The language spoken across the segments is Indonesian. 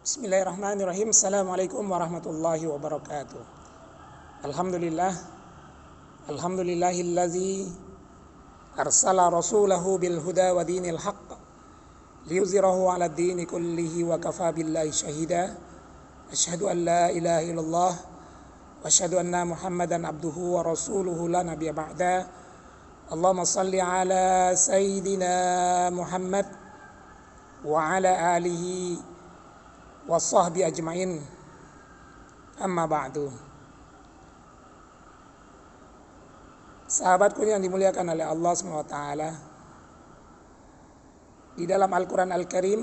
Bismillahirrahmanirrahim. Assalamualaikum warahmatullahi wabarakatuh. Alhamdulillah. Alhamdulillahillazi arsala rasulahu bil huda wa dinil haqq liyuzhirahu 'ala ad-dini kullihi wa kafa billahi shahida. Asyhadu an la ilaha illallah wa asyhadu anna Muhammadan abduhu wa rasuluhu la nabiyya ba'da. Allahumma shalli 'ala sayyidina Muhammad wa 'ala alihi wasahbi ajmain, amma ba'du. Sahabatku yang dimuliakan oleh Allah SWT, di dalam Al-Quran Al-Karim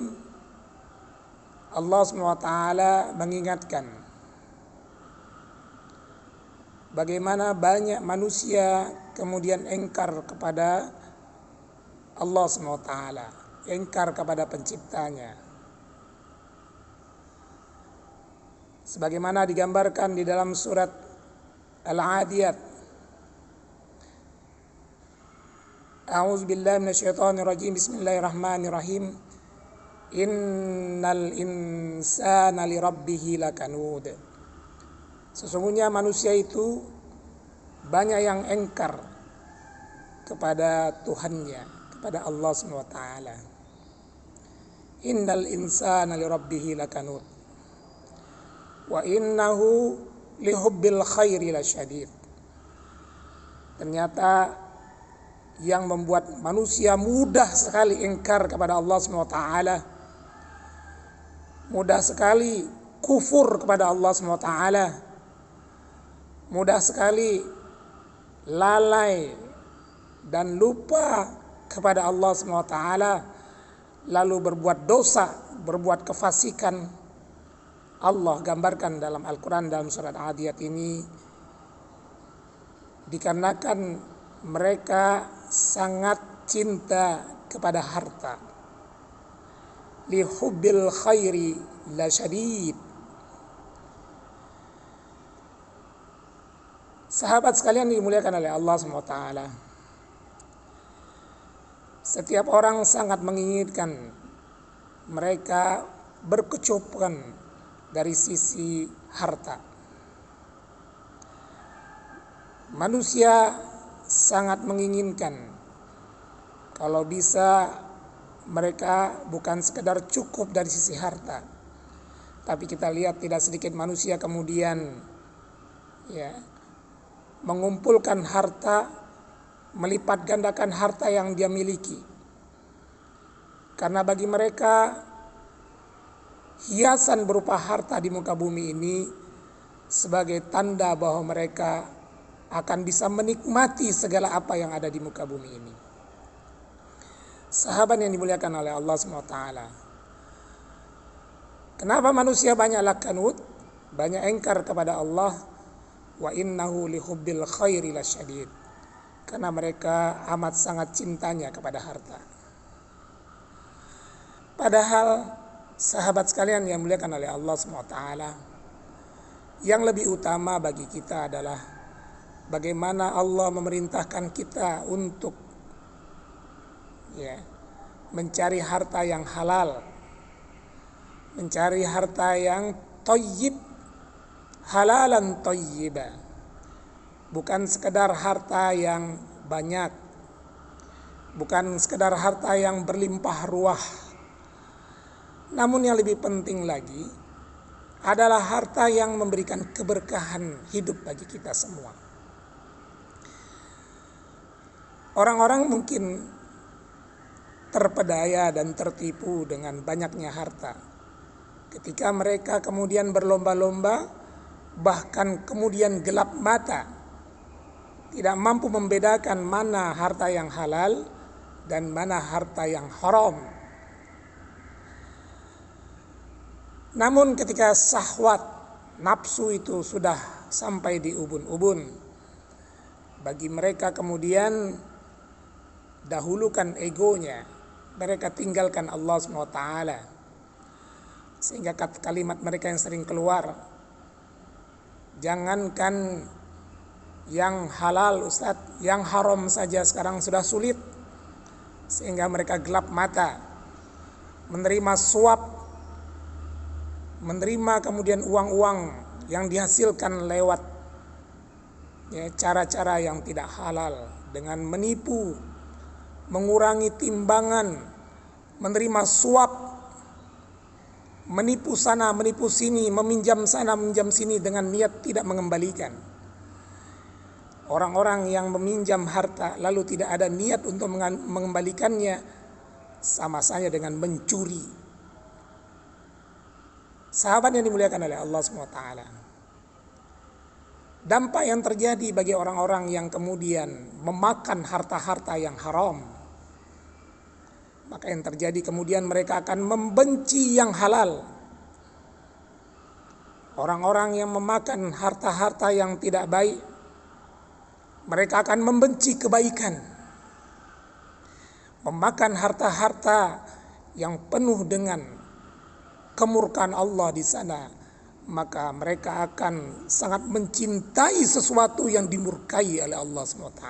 Allah SWT mengingatkan bagaimana banyak manusia kemudian engkar kepada Allah SWT, engkar kepada penciptanya, sebagaimana digambarkan di dalam surat Al-Adiyat. A'udzubillahi minasyaitonirrajim. Bismillahirrahmanirrahim. Innal insana lirabbih lakanud. Sesungguhnya manusia itu banyak yang engkar kepada Tuhannya, kepada Allah SWT. Innal insana lirabbih lakanud wa innahu lihubbil khairi lasyadid. Ternyata yang membuat manusia mudah sekali ingkar kepada Allah SWT, mudah sekali kufur kepada Allah SWT, mudah sekali lalai dan lupa kepada Allah SWT, lalu berbuat dosa, berbuat kefasikan. Allah gambarkan dalam Al-Quran dalam surat Adiyat ini dikarenakan mereka sangat cinta kepada harta. Lihubbil khairi lasyadid. Sahabat sekalian dimuliakan oleh Allah SWT, setiap orang sangat menginginkan, mereka berkecukupan dari sisi harta. Manusia sangat menginginkan kalau bisa mereka bukan sekedar cukup dari sisi harta, tapi kita lihat tidak sedikit manusia kemudian mengumpulkan harta, melipat gandakan harta yang dia miliki, karena bagi mereka hiasan berupa harta di muka bumi ini sebagai tanda bahwa mereka akan bisa menikmati segala apa yang ada di muka bumi ini. Sahabat yang dimuliakan oleh Allah SWT, kenapa manusia banyak lakanut, banyak engkar kepada Allah? Wa innahu lihubbil khairi lasyadid. Karena mereka amat sangat cintanya kepada harta. Padahal sahabat sekalian yang dimuliakan oleh Allah SWT, yang lebih utama bagi kita adalah bagaimana Allah memerintahkan kita untuk mencari harta yang halal, mencari harta yang thayyib, halalan thayyiba, bukan sekedar harta yang banyak, bukan sekedar harta yang berlimpah ruah, namun yang lebih penting lagi adalah harta yang memberikan keberkahan hidup bagi kita semua. Orang-orang mungkin terpedaya dan tertipu dengan banyaknya harta, ketika mereka kemudian berlomba-lomba, bahkan kemudian gelap mata, tidak mampu membedakan mana harta yang halal dan mana harta yang haram. Namun ketika syahwat, nafsu itu sudah sampai di ubun-ubun, bagi mereka kemudian dahulukan egonya, mereka tinggalkan Allah SWT. Sehingga kalimat mereka yang sering keluar, jangankan yang halal Ustadz, yang haram saja sekarang sudah sulit. Sehingga mereka gelap mata, menerima suap menerima kemudian uang-uang yang dihasilkan lewat cara-cara yang tidak halal, dengan menipu, mengurangi timbangan, menerima suap, menipu sana, menipu sini, meminjam sana, meminjam sini dengan niat tidak mengembalikan. Orang-orang yang meminjam harta lalu tidak ada niat untuk mengembalikannya, sama saja dengan mencuri. Sahabat yang dimuliakan oleh Allah SWT, dampak yang terjadi bagi orang-orang yang kemudian memakan harta-harta yang haram, maka yang terjadi kemudian mereka akan membenci yang halal. Orang-orang yang memakan harta-harta yang tidak baik, mereka akan membenci kebaikan. Memakan harta-harta yang penuh dengan kemurkaan Allah di sana, maka mereka akan sangat mencintai sesuatu yang dimurkai oleh Allah SWT.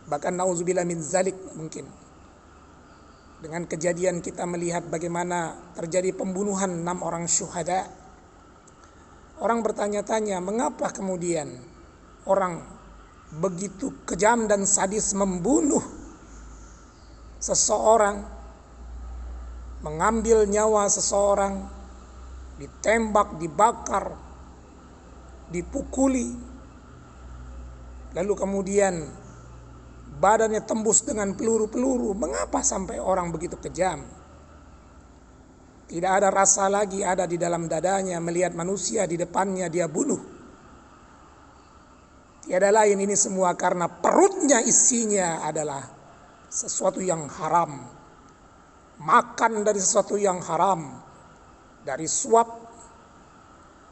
Bahkan nauzubillah min zalik, mungkin dengan kejadian kita melihat bagaimana terjadi pembunuhan 6 orang syuhada. Orang bertanya-tanya, mengapa kemudian orang begitu kejam dan sadis membunuh seseorang, mengambil nyawa seseorang, ditembak, dibakar, dipukuli, lalu kemudian badannya tembus dengan peluru-peluru. Mengapa sampai orang begitu kejam? Tidak ada rasa lagi ada di dalam dadanya melihat manusia di depannya dia bunuh. Tiada lain, ini semua karena perutnya isinya adalah sesuatu yang haram. Makan dari sesuatu yang haram, dari suap,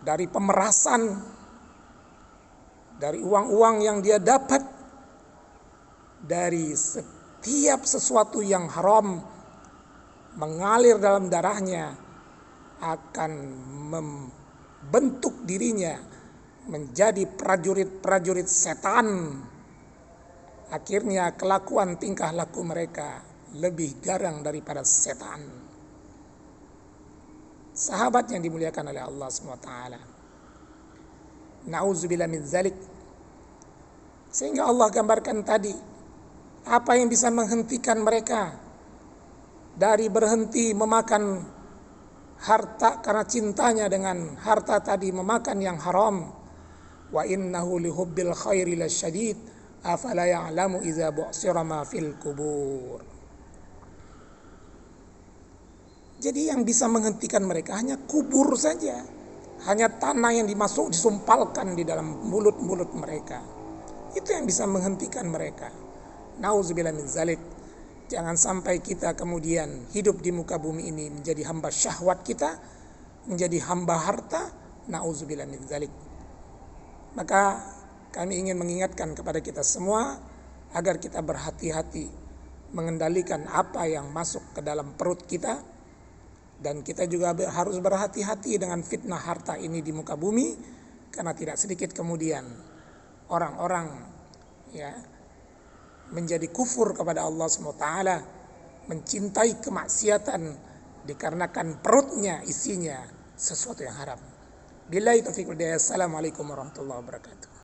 dari pemerasan, dari uang-uang yang dia dapat, dari setiap sesuatu yang haram mengalir dalam darahnya, akan membentuk dirinya menjadi prajurit-prajurit setan. Akhirnya kelakuan tingkah laku mereka lebih garang daripada setan. Sahabat yang dimuliakan oleh Allah SWT, na'udzubillah min zalik. Sehingga Allah gambarkan tadi, apa yang bisa menghentikan mereka dari berhenti memakan harta karena cintanya dengan harta tadi, memakan yang haram. Wa innahu lihubbil khairi lasyadid, afala ya'lamu idza bu'sira ma fil kubur. Jadi yang bisa menghentikan mereka hanya kubur saja, hanya tanah yang disumpalkan di dalam mulut-mulut mereka. Itu yang bisa menghentikan mereka. Nauzubillah min zalik. Jangan sampai kita kemudian hidup di muka bumi ini menjadi hamba syahwat kita, menjadi hamba harta. Nauzubillah min zalik. Maka kami ingin mengingatkan kepada kita semua agar kita berhati-hati mengendalikan apa yang masuk ke dalam perut kita. Dan kita juga harus berhati-hati dengan fitnah harta ini di muka bumi, karena tidak sedikit kemudian orang-orang menjadi kufur kepada Allah SWT, mencintai kemaksiatan dikarenakan perutnya isinya sesuatu yang haram. Billahi taufiq wal hidayah. Assalamualaikum warahmatullahi wabarakatuh.